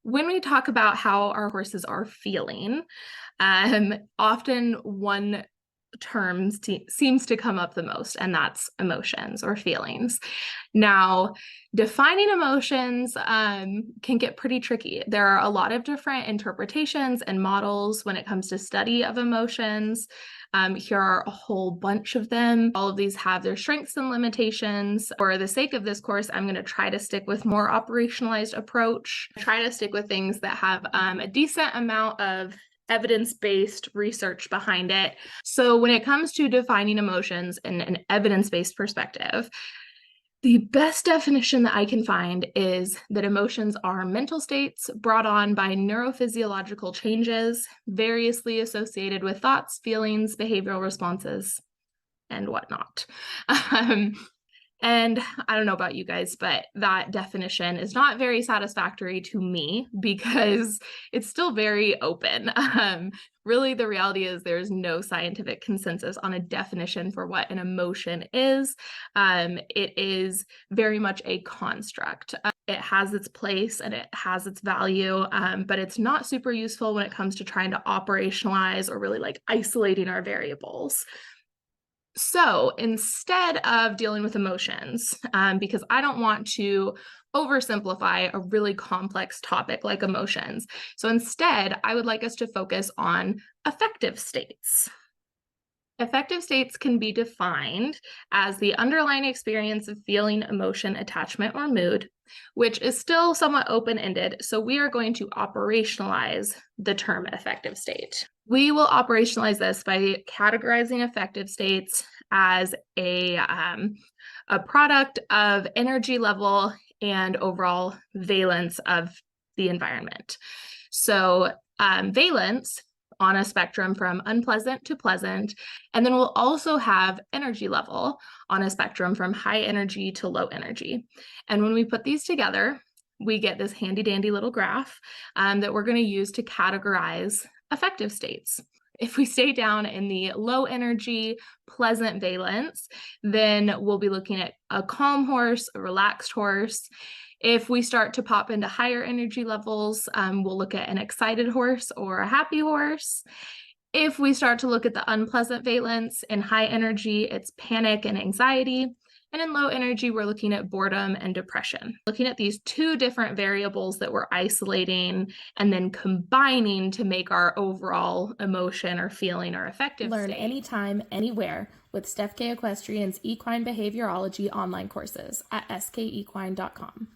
When we talk about how our horses are feeling, often one term seems to come up the most, and that's emotions or feelings. Now, defining emotions can get pretty tricky. There are a lot of different interpretations and models when it comes to study of emotions. Here are a whole bunch of them. All of these have their strengths and limitations. For the sake of this course, I'm going to try to stick with more operationalized approach, try to stick with things that have a decent amount of evidence-based research behind it. So when it comes to defining emotions in an evidence-based perspective, the best definition that I can find is that emotions are mental states brought on by neurophysiological changes variously associated with thoughts, feelings, behavioral responses, and whatnot. And I don't know about you guys, but that definition is not very satisfactory to me because it's still very open. Really, the reality is there's no scientific consensus on a definition for what an emotion is. It is very much a construct. It has its place and it has its value, but it's not super useful when it comes to trying to operationalize or really like isolating our variables. So instead of dealing with emotions, because I don't want to oversimplify a really complex topic like emotions, so instead I would like us to focus on affective states. Affective states can be defined as the underlying experience of feeling, emotion, attachment, or mood, which is still somewhat open-ended. So we are going to operationalize the term affective state. We will operationalize this by categorizing affective states as a product of energy level and overall valence of the environment. So valence on a spectrum from unpleasant to pleasant. And then we'll also have energy level on a spectrum from high energy to low energy. And when we put these together, we get this handy dandy little graph that we're going to use to categorize affective states. If we stay down in the low energy, pleasant valence, then we'll be looking at a calm horse, a relaxed horse. If we start to pop into higher energy levels, we'll look at an excited horse or a happy horse. If we start to look at the unpleasant valence in high energy, it's panic and anxiety. And in low energy, we're looking at boredom and depression. Looking at these two different variables that we're isolating and then combining to make our overall emotion or feeling or affective Learn state. anytime, anywhere with Steph K. Equestrian's Equine Behaviorology online courses at skequine.com.